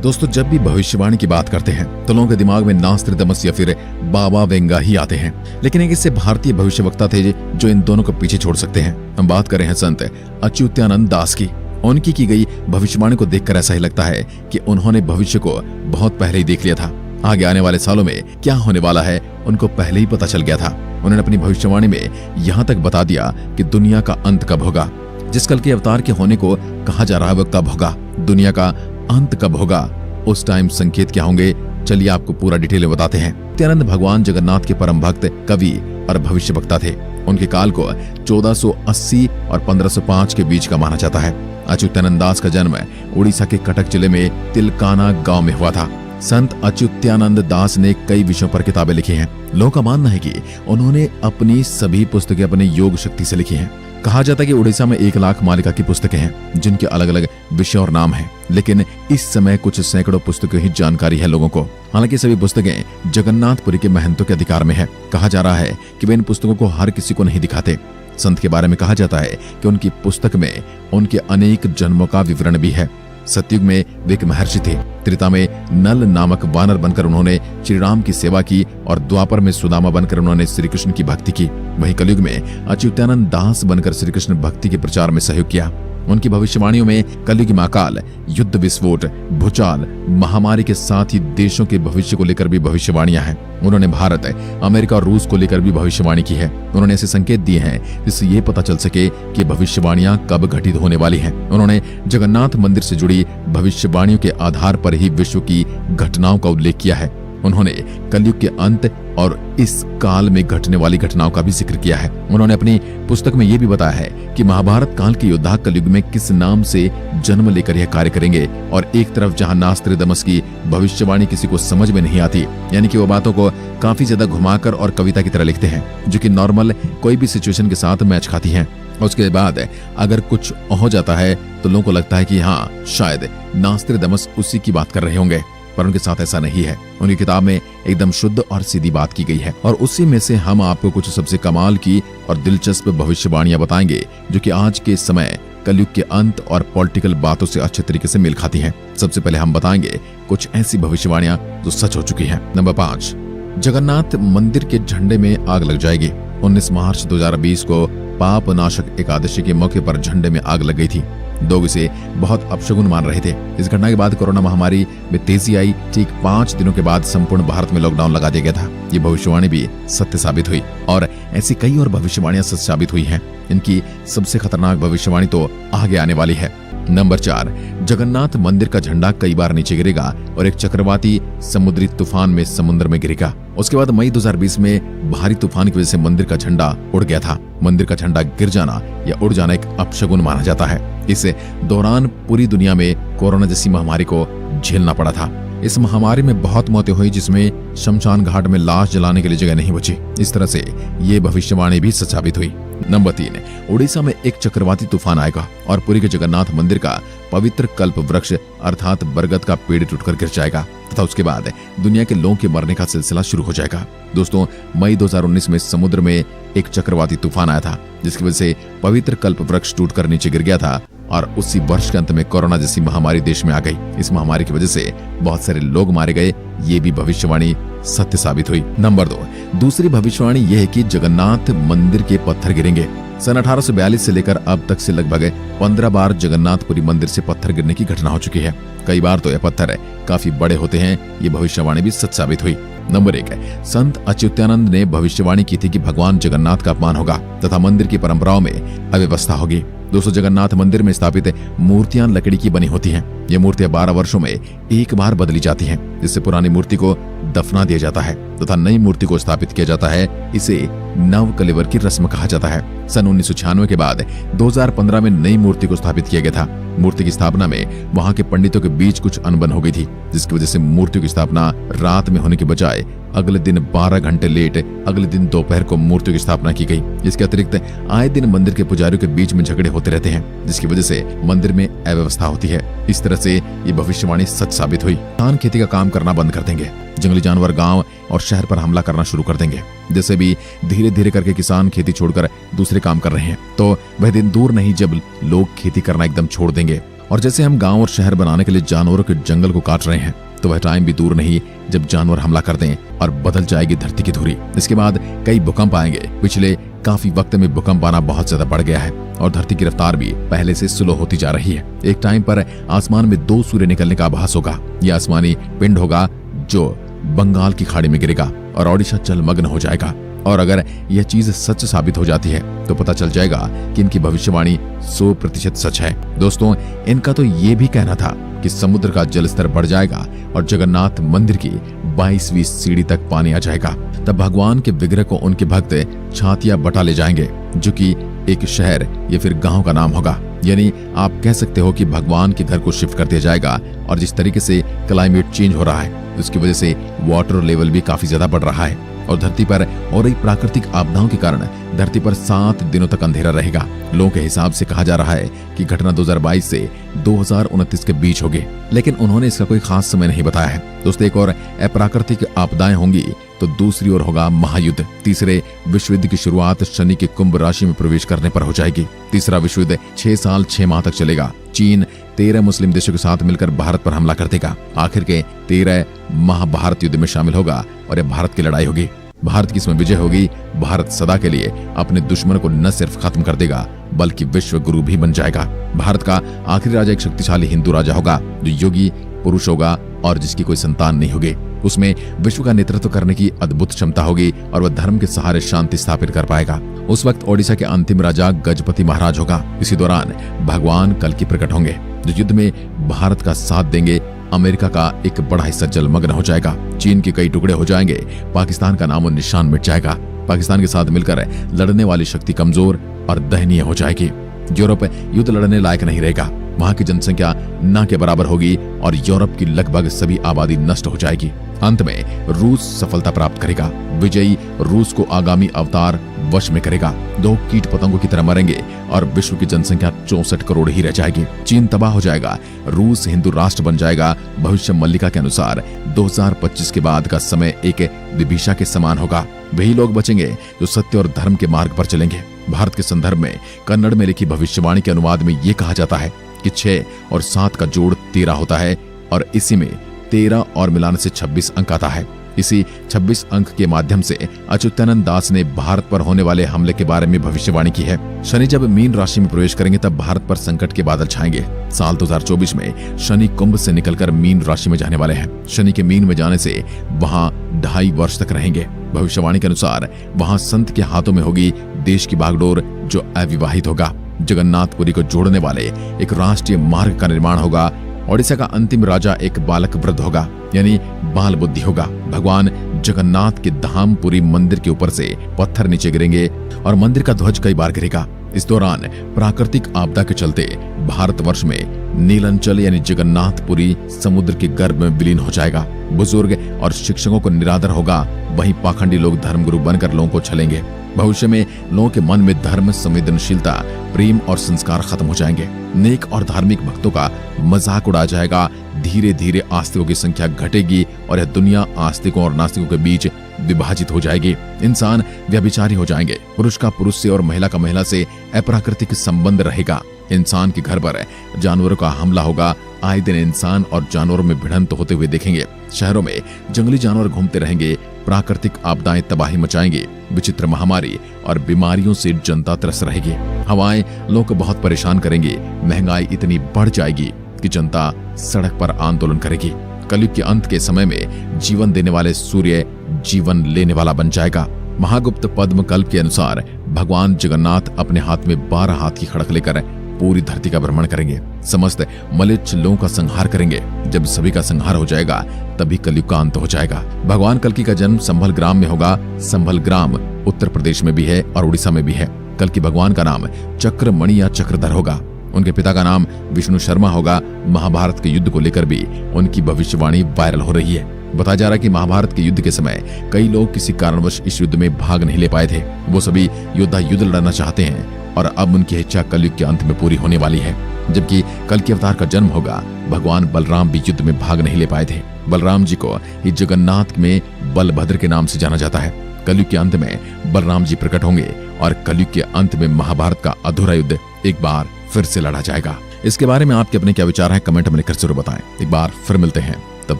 दोस्तों, जब भी भविष्यवाणी की बात करते हैं तो लोगों के दिमाग में नास्ट्रडमस या फिर बाबा वेंगा ही आते हैं, लेकिन एक इससे भारतीय भविष्यवक्ता थे जो इन दोनों को पीछे छोड़ सकते हैं। हम बात कर रहे हैं संत अच्युतानंद दास की। उनकी की गई भविष्यवाणी को देखकर ऐसा ही लगता है कि उन्होंने भविष्य को बहुत पहले ही देख लिया था। आगे आने वाले सालों में क्या होने वाला है उनको पहले ही पता चल गया था। उन्होंने अपनी भविष्यवाणी में यहाँ तक बता दिया कि दुनिया का अंत कब होगा, जिस कल के अवतार के होने को कहा जा रहा है वो कब होगा, दुनिया का अंत कब होगा, उस टाइम संकेत क्या होंगे। चलिए आपको पूरा डिटेल में बताते हैं। अच्युतानंद भगवान जगन्नाथ के परम भक्त, कवि और भविष्यवक्ता थे। उनके काल को 1480 और 1505 के बीच का माना जाता है। अच्युतानंद दास का जन्म उड़ीसा के कटक जिले में तिलकाना गांव में हुआ था। संत अच्युतानंद दास ने कई विषयों पर किताबें लिखी हैं। लोगों का मानना है कि उन्होंने अपनी सभी पुस्तकें अपने योग शक्ति से लिखी हैं। कहा जाता है कि उड़ीसा में 1 लाख मालिका की पुस्तकें हैं, जिनके अलग अलग विषय और नाम हैं, लेकिन इस समय कुछ सैकड़ों पुस्तकों ही जानकारी है लोगों को। हालांकि सभी पुस्तकें जगन्नाथपुरी के महंतों के अधिकार में है। कहा जा रहा है कि वे इन पुस्तकों को हर किसी को नहीं दिखाते। संत के बारे में कहा जाता है कि उनकी पुस्तक में उनके अनेक जन्मों का विवरण भी है। सतयुग में वे एक महर्षि थे। त्रेता में नल नामक वानर बनकर उन्होंने श्री राम की सेवा की और द्वापर में सुदामा बनकर उन्होंने श्री कृष्ण की भक्ति की। वहीं कलयुग में अच्युतानंद दास बनकर श्री कृष्ण भक्ति के प्रचार में सहयोग किया। उनकी भविष्यवाणियों में कलयुग में अकाल, युद्ध, विस्फोट, भूचाल, महामारी के साथ ही देशों के भविष्य को लेकर भी भविष्यवाणियां हैं। उन्होंने भारत, अमेरिका और रूस को लेकर भी भविष्यवाणी की है। उन्होंने ऐसे संकेत दिए हैं जिससे ये पता चल सके कि भविष्यवाणियां कब घटित होने वाली हैं। उन्होंने जगन्नाथ मंदिर से जुड़ी भविष्यवाणियों के आधार पर ही विश्व की घटनाओं का उल्लेख किया है। उन्होंने कलयुग के अंत और इस काल में घटने वाली घटनाओं का भी जिक्र किया है। उन्होंने अपनी पुस्तक में यह भी बताया है कि महाभारत काल के योद्धा कलयुग में किस नाम से जन्म लेकर यह कार्य करेंगे। और एक तरफ जहां नास्ट्रडमस की भविष्यवाणी किसी को समझ में नहीं आती, यानी कि वो बातों को काफी ज्यादा घुमाकर और कविता की तरह लिखते हैं, जो कि नॉर्मल कोई भी सिचुएशन के साथ मैच खाती हैं। उसके बाद अगर कुछ हो जाता है तो लोगों को लगता है कि हाँ, शायद नास्ट्रडमस उसी की बात कर रहे होंगे, पर उनके साथ ऐसा नहीं है। उनकी किताब में एकदम शुद्ध और सीधी बात की गई है और उसी में से हम आपको कुछ सबसे कमाल की और दिलचस्प भविष्यवाणियां बताएंगे, जो कि आज के समय कलयुग के अंत और पॉलिटिकल बातों से अच्छे तरीके से मेल खाती हैं। सबसे पहले हम बताएंगे कुछ ऐसी भविष्यवाणियां जो सच हो चुकी हैं। नंबर 5, जगन्नाथ मंदिर के झंडे में आग लग जाएगी। 19 मार्च 2020 को पाप नाशक एकादशी के मौके पर झंडे में आग लग गई थी। लोग इसे बहुत अपशगुन मान रहे थे। इस घटना के बाद कोरोना महामारी में तेजी आई। ठीक 5 दिनों के बाद संपूर्ण भारत में लॉकडाउन लगा दिया गया था। ये भविष्यवाणी भी सत्य साबित हुई और ऐसी कई और भविष्यवाणियां सच साबित हुई हैं। इनकी सबसे खतरनाक भविष्यवाणी तो आगे आने वाली है। नंबर 4, जगन्नाथ मंदिर का झंडा कई बार नीचे गिरेगा और एक चक्रवाती समुद्री तूफान में समुद्र में गिरेगा। उसके बाद मई 2020 में भारी तूफान की वजह से मंदिर का झंडा उड़ गया था। मंदिर का झंडा गिर जाना या उड़ जाना एक अपशगुन माना जाता है। इस दौरान पूरी दुनिया में कोरोना जैसी महामारी को झेलना पड़ा था। इस महामारी में बहुत मौतें हुई, जिसमें शमशान घाट में लाश जलाने के लिए जगह नहीं बची। इस तरह से ये भविष्यवाणी भी सच साबित हुई। नंबर 3, उड़ीसा में एक चक्रवाती तूफान आएगा और पुरी के जगन्नाथ मंदिर का पवित्र कल्प वृक्ष अर्थात बरगद का पेड़ टूटकर गिर जाएगा तथा उसके बाद दुनिया के लोगों के मरने का सिलसिला शुरू हो जाएगा। दोस्तों, मई 2019 में समुद्र में एक चक्रवाती तूफान आया था, जिसकी वजह से पवित्र कल्प वृक्ष टूटकर नीचे गिर गया था और उसी वर्ष के अंत में कोरोना जैसी महामारी देश में आ गई। इस महामारी की वजह से बहुत सारे लोग मारे गए। ये भी भविष्यवाणी सत्य साबित हुई। नंबर 2, दूसरी भविष्यवाणी यह है कि जगन्नाथ मंदिर के पत्थर गिरेंगे। सन 1842 से लेकर अब तक से लगभग 15 बार जगन्नाथपुरी मंदिर से पत्थर गिरने की घटना हो चुकी है। कई बार तो यह पत्थर काफी बड़े होते हैं। ये भविष्यवाणी भी सच साबित हुई। नंबर 1, संत अच्युतानंद ने भविष्यवाणी की थी कि भगवान जगन्नाथ का अपमान होगा तथा मंदिर की परंपराओं में अव्यवस्था होगी। दोस्तों, जगन्नाथ मंदिर में स्थापित मूर्तियां लकड़ी की बनी होती हैं। ये मूर्तियां 12 वर्षों में एक बार बदली जाती हैं, जिससे पुरानी मूर्ति को दफना दिया जाता है तथा नई मूर्ति को स्थापित किया जाता है। इसे नव कलेवर की रस्म कहा जाता है। सन 1996 के बाद 2015 में नई मूर्ति को स्थापित किया गया था। मूर्ति की स्थापना में वहां के पंडितों के बीच कुछ अनबन हो गई थी, जिसकी वजह से मूर्तियों की स्थापना रात में होने के बजाय अगले दिन 12 घंटे लेट अगले दिन दोपहर को मूर्तियों की स्थापना की गई। इसके अतिरिक्त आए दिन मंदिर के पुजारियों के बीच में झगड़े होते रहते हैं, जिसकी वजह से मंदिर में अव्यवस्था होती है। इस तरह से ये भविष्यवाणी सच साबित हुई। किसान खेती का काम करना बंद कर देंगे। जंगली जानवर गांव और शहर पर हमला करना शुरू कर देंगे। जैसे भी धीरे धीरे करके किसान खेती छोड़कर दूसरे काम कर रहे हैं, तो वह दिन दूर नहीं जब लोग खेती करना एकदम छोड़ देंगे और जैसे हम गांव और शहर बनाने के लिए जानवरों के जंगल को काट रहे हैं, तो वह टाइम भी दूर नहीं जब जानवर हमला कर दें और बदल जाएगी धरती की धुरी। इसके बाद कई भूकंप आएंगे। पिछले काफी वक्त में भूकंप आना बहुत ज्यादा बढ़ गया है और धरती की रफ्तार भी पहले से स्लो होती जा रही है। एक टाइम पर आसमान में 2 सूर्य निकलने का आभास होगा। यह आसमानी पिंड होगा जो बंगाल की खाड़ी में गिरेगा और ओडिशा जलमग्न हो जाएगा। और अगर यह चीज सच साबित हो जाती है तो पता चल जाएगा कि इनकी भविष्यवाणी 100% सच है। दोस्तों, इनका तो ये भी कहना था कि समुद्र का जलस्तर बढ़ जाएगा और जगन्नाथ मंदिर की 22वीं सीढ़ी तक पानी आ जाएगा। तब भगवान के विग्रह को उनके भक्त छातिया बटा ले जाएंगे, जो कि एक शहर या फिर गांव का नाम होगा। यानी आप कह सकते हो कि भगवान के घर को शिफ्ट कर दिया जाएगा। और जिस तरीके से क्लाइमेट चेंज हो रहा है, उसकी वजह से वाटर लेवल भी काफी ज्यादा बढ़ रहा है और धरती पर हो रही प्राकृतिक आपदाओं के कारण धरती पर 7 दिनों तक अंधेरा रहेगा। लोगों के हिसाब से कहा जा रहा है कि घटना 2022 से 2029 के बीच होगी, लेकिन उन्होंने इसका कोई खास समय नहीं बताया है। दोस्तों, एक और अप्राकृतिक आपदाएं होंगी तो दूसरी ओर होगा महायुद्ध। तीसरे विश्व युद्ध की शुरुआत शनि के कुंभ राशि में प्रवेश करने पर हो जाएगी। तीसरा विश्व युद्ध 6 साल 6 माह तक चलेगा। चीन 13 मुस्लिम देशों के साथ मिलकर भारत पर हमला कर देगा। आखिर के 13 महाभारत युद्ध में शामिल होगा और यह भारत की लड़ाई होगी। भारत की इसमें विजय होगी। भारत सदा के लिए अपने दुश्मन को न सिर्फ खत्म कर देगा बल्कि विश्व गुरु भी बन जाएगा। भारत का आखिरी राजा एक शक्तिशाली हिंदू राजा होगा जो योगी पुरुष होगा और जिसकी कोई संतान नहीं होगी। उसमें विश्व का नेतृत्व करने की अद्भुत क्षमता होगी और वह धर्म के सहारे शांति स्थापित कर पाएगा। उस वक्त ओडिशा के अंतिम राजा गजपति महाराज होगा। इसी दौरान भगवान कल्कि प्रकट होंगे जो युद्ध में भारत का साथ देंगे। अमेरिका का एक बड़ा हिस्सा जलमग्न हो जाएगा। चीन के कई टुकड़े हो जाएंगे। पाकिस्तान का नामो निशान मिट जाएगा। पाकिस्तान के साथ मिलकर लड़ने वाली शक्ति कमजोर और दयनीय हो जाएगी। यूरोप युद्ध लड़ने लायक नहीं रहेगा। वहां की जनसंख्या न के बराबर होगी और यूरोप की लगभग सभी आबादी नष्ट हो जाएगी। अंत में रूस सफलता प्राप्त करेगा। विजयी रूस को आगामी अवतार वश में करेगा। 2 कीट पतंगों की तरह मरेंगे और विश्व की जनसंख्या 64 करोड़ ही रह जाएगी। चीन तबाह हो जाएगा। रूस हिंदू राष्ट्र बन जाएगा। भविष्य मल्लिका के अनुसार 2025 के बाद का समय एक विभीषा के समान होगा। वही लोग बचेंगे जो सत्य और धर्म के मार्ग पर चलेंगे। भारत के संदर्भ में कन्नड़ में लिखी भविष्यवाणी के अनुवाद में ये कहा जाता है कि 6 और 7 का जोड़ 13 होता है और इसी में 13 और मिलाने से 26 अंक आता है। इसी 26 अंक के माध्यम से अच्युतानंद दास ने भारत पर होने वाले हमले के बारे में भविष्यवाणी की है। शनि जब मीन राशि में प्रवेश करेंगे तब भारत पर संकट के बादल छाएंगे। साल 2024 में शनि कुंभ से निकलकर मीन राशि में जाने वाले हैं। शनि के मीन में जाने से वहां 2.5 वर्ष तक रहेंगे। भविष्यवाणी के अनुसार वहां संत के हाथों में होगी देश की बागडोर जो अविवाहित होगा। जगन्नाथपुरी को जोड़ने वाले एक राष्ट्रीय मार्ग का निर्माण होगा। ओडिशा का अंतिम राजा एक बालक वृद्ध होगा, यानी बाल बुद्धि होगा। भगवान जगन्नाथ के धामपुरी मंदिर के ऊपर से पत्थर नीचे गिरेंगे और मंदिर का ध्वज कई बार गिरेगा। इस दौरान प्राकृतिक आपदा के चलते भारतवर्ष में नीलांचल यानी जगन्नाथपुरी समुद्र के गर्भ में विलीन हो जाएगा। बुजुर्ग और शिक्षकों को निरादर होगा। वहीं पाखंडी लोग धर्मगुरु बनकर लोगों को छलेंगे। भविष्य में लोगों के मन में धर्म, संवेदनशीलता, प्रेम और संस्कार खत्म हो जाएंगे। नेक और धार्मिक भक्तों का मजाक उड़ाया जाएगा। धीरे धीरे आस्तिकों की संख्या घटेगी और यह दुनिया आस्तिकों और नास्तिकों के बीच विभाजित हो जाएगी। इंसान व्यभिचारी हो जाएंगे। पुरुष का पुरुष से और महिला का महिला से अप्राकृतिक संबंध रहेगा। इंसान के घर पर जानवरों का हमला होगा। आए दिन इंसान और जानवरों में भिड़ंत होते हुए देखेंगे। शहरों में जंगली जानवर घूमते रहेंगे। प्राकृतिक आपदाएं तबाही मचाएंगे। विचित्र महामारी और बीमारियों से जनता त्रस्त रहेगी। हवाएं लोगों को बहुत परेशान करेंगी। महंगाई इतनी बढ़ जाएगी कि जनता सड़क पर आंदोलन करेगी। कलयुग के अंत के समय में जीवन देने वाले सूर्य जीवन लेने वाला बन जाएगा। महागुप्त पद्म कल्प के अनुसार भगवान जगन्नाथ अपने हाथ में 12 हाथ की खड़क लेकर पूरी धरती का भ्रमण करेंगे। समस्त मलिच्छ लोगों का संहार करेंगे। जब सभी का संहार हो जाएगा तभी कलयुग का अंत हो जाएगा। भगवान कल्कि का जन्म संभल ग्राम में होगा। संभल ग्राम उत्तर प्रदेश में भी है और उड़ीसा में भी है। कल्कि भगवान का नाम चक्रमणि या चक्रधर होगा। उनके पिता का नाम विष्णु शर्मा होगा। महाभारत के युद्ध को लेकर भी उनकी भविष्यवाणी वायरल हो रही है। बताया जा रहा है कि महाभारत के युद्ध के समय कई लोग किसी कारणवश इस युद्ध में भाग नहीं ले पाए थे। वो सभी योद्धा युद्ध लड़ना चाहते हैं और अब उनकी इच्छा कलयुग के अंत में पूरी होने वाली है। जबकि कल्कि अवतार का जन्म होगा। भगवान बलराम भी युद्ध में भाग नहीं ले पाए थे। बलराम जी को ही जगन्नाथ में बलभद्र के नाम से जाना जाता है। कलयुग के अंत में बलराम जी प्रकट होंगे और कलयुग के अंत में महाभारत का अधूरा युद्ध एक बार फिर से लड़ा जाएगा। इसके बारे में आपके अपने क्या विचार हैं कमेंट में लिखकर जरूर बताएं। एक बार फिर मिलते हैं, तब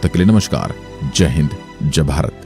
तक के लिए नमस्कार। जय हिंद, जय भारत।